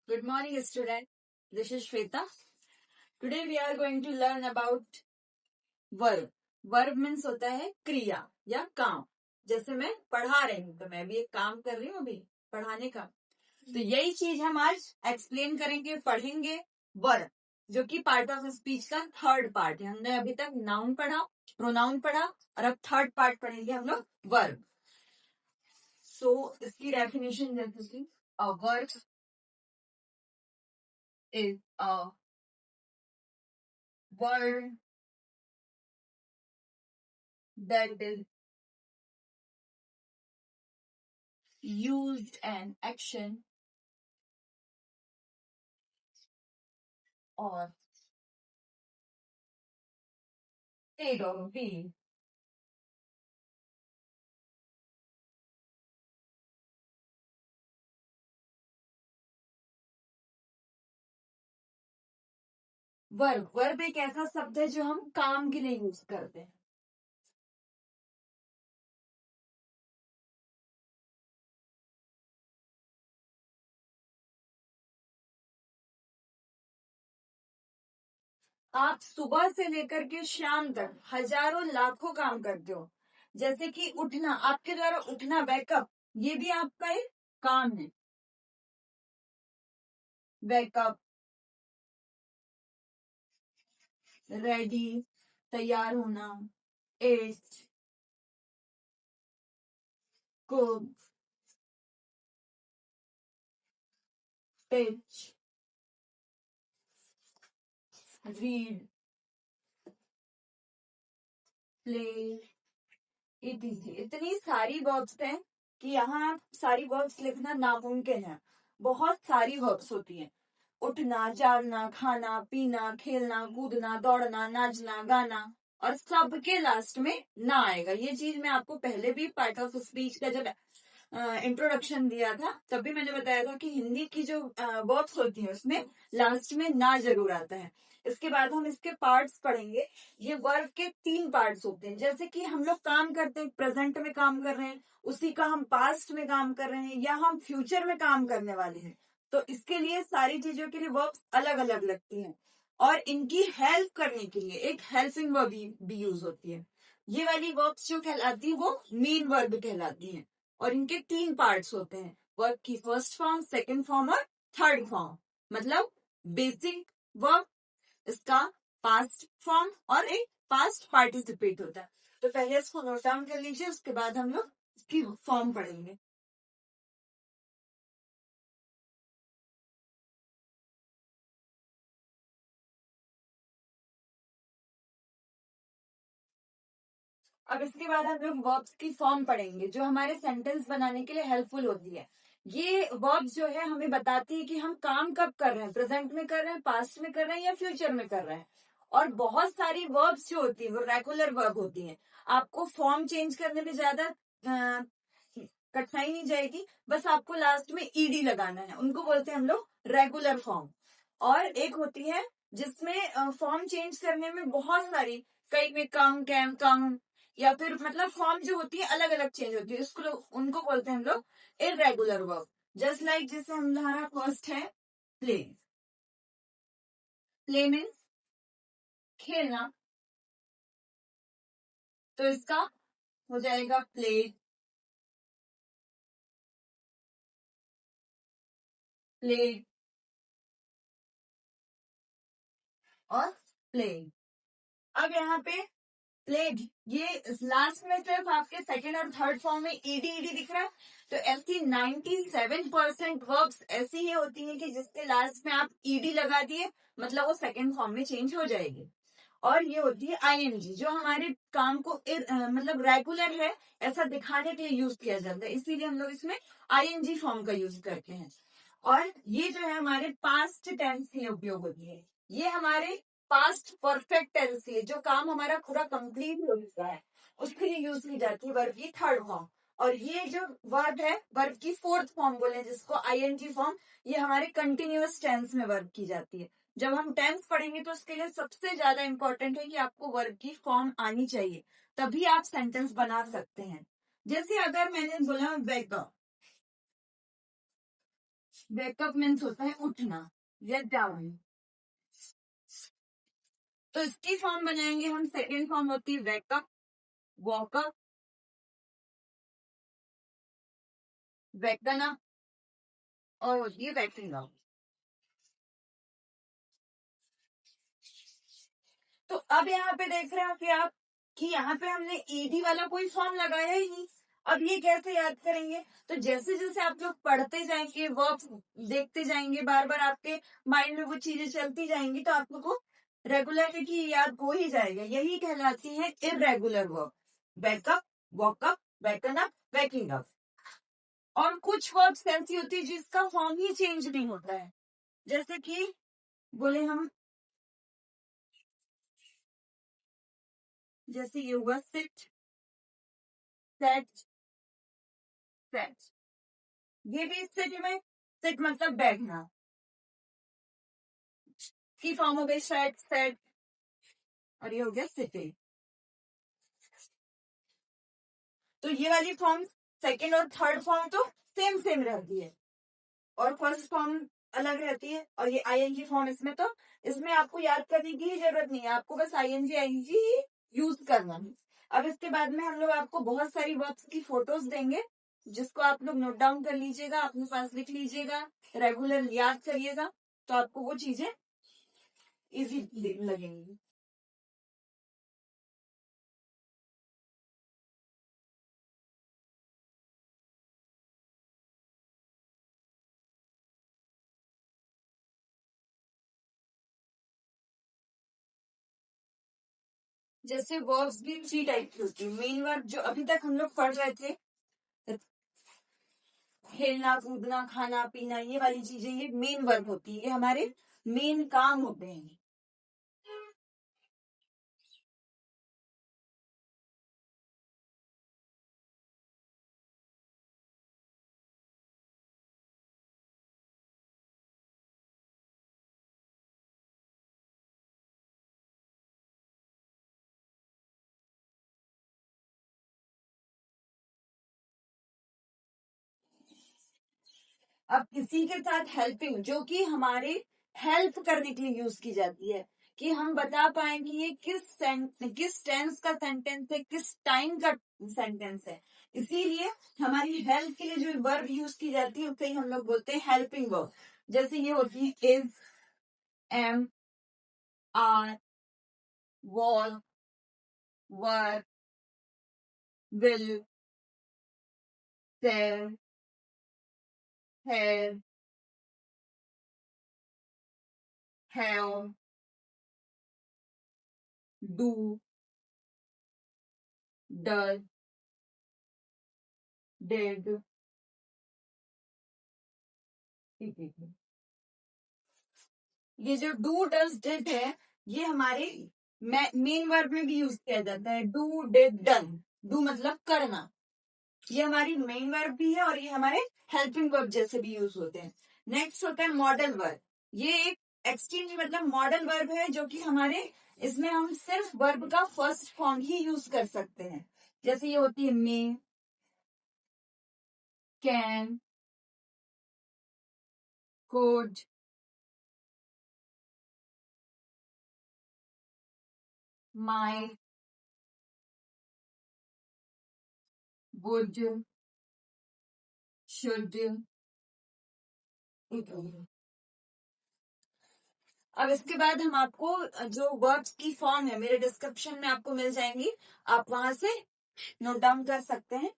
Good morning, student. This is Shweta. Today we are going to learn about verb. Verb means होता है क्रिया या काम. जैसे मैं पढ़ा रही हूँ तो मैं भी एक काम कर रही हूँ अभी पढ़ाने का. तो यही चीज हम आज एक्सप्लेन करेंगे, पढ़ेंगे. वर्ब जो कि पार्ट ऑफ स्पीच का थर्ड पार्ट है. हमने अभी तक नाउन पढ़ा, प्रोनाउन पढ़ा और अब थर्ड पार्ट पढ़ेंगे हम लोग वर्ब. सो इसकी डेफिनेशन जैसे कि a verb is a word that is used an action or state of being. Verb एक ऐसा शब्द है जो हम काम के लिए यूज करते हैं. आप सुबह से लेकर के शाम तक हजारों लाखों काम करते हो. जैसे कि उठना, आपके द्वारा उठना, वेकअप, ये भी आपका एक काम है. वेकअप, रेडी, तैयार होना, eat, cook, teach, read, play, इतनी सारी वर्ब्स हैं कि यहाँ सारी वर्ब्स लिखना नामुमकिन है. बहुत सारी वर्ब्स होती हैं. उठना, जागना, खाना, पीना, खेलना, कूदना, दौड़ना, नाचना, गाना, और सबके लास्ट में ना आएगा. ये चीज मैं आपको पहले भी पार्ट ऑफ स्पीच का जब इंट्रोडक्शन दिया था तभी मैंने बताया था कि हिंदी की जो वर्ब्स होती है उसमें लास्ट में ना जरूर आता है. इसके बाद हम इसके पार्ट्स पढ़ेंगे. ये वर्ब के 3 पार्ट्स होते हैं. जैसे कि हम लोग काम करते हैं, प्रेजेंट में काम कर रहे हैं, उसी का हम पास्ट में काम कर रहे हैं या हम फ्यूचर में काम करने वाले हैं. तो इसके लिए सारी चीजों के लिए वर्ब्स अलग अलग लगती हैं और इनकी हेल्प करने के लिए एक हेल्पिंग वर्ब भी यूज होती है. ये वाली वर्ब्स जो कहलाती है वो मेन वर्ब कहलाती हैं और इनके 3 पार्ट्स होते हैं. वर्ब की फर्स्ट फॉर्म, सेकंड फॉर्म और थर्ड फॉर्म. मतलब बेसिक वर्ब, इसका पास्ट फॉर्म और एक पास्ट पार्टिसिपेट होता है. तो पहले इसको नोट डाउन कर लीजिए, उसके बाद हम लोग इसकी फॉर्म पढ़ेंगे. अब इसके बाद हम लोग वर्ब्स की फॉर्म पढ़ेंगे जो हमारे सेंटेंस बनाने के लिए हेल्पफुल होती है. ये वर्ब्स जो है हमें बताती है कि हम काम कब कर रहे हैं, प्रेजेंट में कर रहे हैं, पास्ट में कर रहे हैं या फ्यूचर में कर रहे हैं. और बहुत सारी वर्ब्स जो होती है वो रेगुलर वर्ब होती है. आपको फॉर्म चेंज करने में ज्यादा कठिनाई नहीं जाएगी. बस आपको लास्ट में ईडी लगाना है. उनको बोलते हैं हम लोग रेगुलर फॉर्म. और एक होती है जिसमें फॉर्म चेंज करने में बहुत सारी, कई में कम, कैम, कम, या फिर मतलब फॉर्म जो होती है अलग अलग चेंज होती है. उसको उनको बोलते हैं हम लोग इरेगुलर वर्ब. जस्ट लाइक जैसे हमारा फर्स्ट है प्ले. प्ले मीन्स खेलना. तो इसका हो जाएगा प्ले, प्ले और प्ले. अब यहाँ पे प्लेड, ये लास्ट में सिर्फ आपके सेकंड और थर्ड फॉर्म में ईडी ईडी दिख रहा है. तो ऐसी 97% वर्ब्स ऐसी ही होती हैं कि जिसके लास्ट में आप ईडी लगा दिए मतलब वो सेकंड फॉर्म में चेंज हो जाएगी. और ये होती है आईएनजी जो हमारे काम को मतलब रेगुलर है ऐसा दिखाने के लिए यूज किया जाता है. इसीलिए हम लोग इसमें आईएनजी फॉर्म का यूज करते हैं. और ये जो है हमारे पास्ट टेंस के लिए उपयोग होती है. ये हमारे पास्ट परफेक्ट टेंस है, जो काम हमारा पूरा कंप्लीट हो चुका है उसके लिए यूज की जाती है वर्ब की थर्ड फॉर्म. और ये जो वर्ब है वर्ब की फोर्थ फॉर्म बोले जिसको आईएनजी फॉर्म, ये हमारे कंटिन्यूअस टेंस में वर्ब की जाती है. जब हम टेंस पढ़ेंगे तो उसके लिए सबसे ज्यादा इंपॉर्टेंट है कि आपको वर्ब की फॉर्म आनी चाहिए, तभी आप सेंटेंस बना सकते हैं. जैसे अगर मैंने बोला वेकअप, वेकअप मीन्स होता है उठना या जागना। तो इसकी फॉर्म बनाएंगे हम। सेकेंड फॉर्म होती है वेकअप, वॉकअप, वेकन अप और होती है वेकिंग अप। तो अब यहाँ पे देख रहे हैं कि आप कि यहाँ पे हमने ईडी वाला कोई फॉर्म लगाया ही नहीं। अब ये कैसे याद करेंगे? तो जैसे जैसे आप लोग पढ़ते जाएंगे, वर्ब्स देखते जाएंगे, बार बार आपके माइंड में वो चीजें चलती जाएंगी, तो आप लोग को रेगुलरिटी याद हो ही जाएगा। यही कहलाती है irregular verb. Backup, walk up, woken up, waking up. और कुछ वर्ब्स ऐसी होती है जिसका फॉर्म ही चेंज नहीं होता है। जैसे कि बोले हम, जैसे ये हुआ सिट, सेट, सेट। ये भी स्थिति में सिट मतलब बैठना की फॉर्म हो गई सेट, सेट, और ये हो गया सिटिंग। तो ये वाली फॉर्म सेकेंड और थर्ड फॉर्म तो सेम सेम रहती है और फर्स्ट फॉर्म अलग रहती है। और ये आईएनजी फॉर्म इसमें तो इसमें आपको याद करने की ही जरूरत नहीं है, आपको बस आईएनजी आईएनजी ही यूज करना है। अब इसके बाद में हम लोग आपको बहुत सारी वर्ब्स की फोटोज देंगे जिसको आप लोग नोट डाउन कर लीजिएगा, अपने पास लिख लीजिएगा, रेगुलर याद करिएगा, तो आपको वो चीजें इजी लगेंगी। जैसे वर्ब्स भी 3 टाइप की होती है। मेन वर्ब जो अभी तक हम लोग पढ़ रहे थे, खेलना, कूदना, खाना, पीना, ये वाली चीजें, ये मेन वर्ब होती है, ये हमारे मेन काम होते हैं। अब किसी के साथ हेल्पिंग, जो कि हमारे हेल्प करने के लिए यूज की जाती है, कि हम बता पाए कि ये किस टेंस का सेंटेंस है, किस टाइम का सेंटेंस है, इसीलिए हमारी हेल्प के लिए जो वर्ब यूज की जाती है उसे ही हम लोग बोलते हैं हेल्पिंग वर्ब। जैसे ये होती है is, am, are, was, were, will, shall, have, do, does, did, etc। ये जो डू डज डिड है, ये हमारे मेन वर्ब में भी यूज किया जाता है। डू डिड डन, डू मतलब करना, ये हमारी मेन वर्ब भी है और ये हमारे हेल्पिंग वर्ब जैसे भी यूज होते हैं। नेक्स्ट होता है मॉडल वर्ब। ये एक एक्सचेंज मतलब मॉडल वर्ब है, जो कि हमारे इसमें हम सिर्फ वर्ब का फर्स्ट फॉर्म ही यूज कर सकते हैं। जैसे ये होती है मे, can, could, might, would, should, etc। अब इसके बाद हम आपको जो वर्ड्स की फॉर्म है मेरे डिस्क्रिप्शन में आपको मिल जाएंगी, आप वहां से नोट डाउन कर सकते हैं।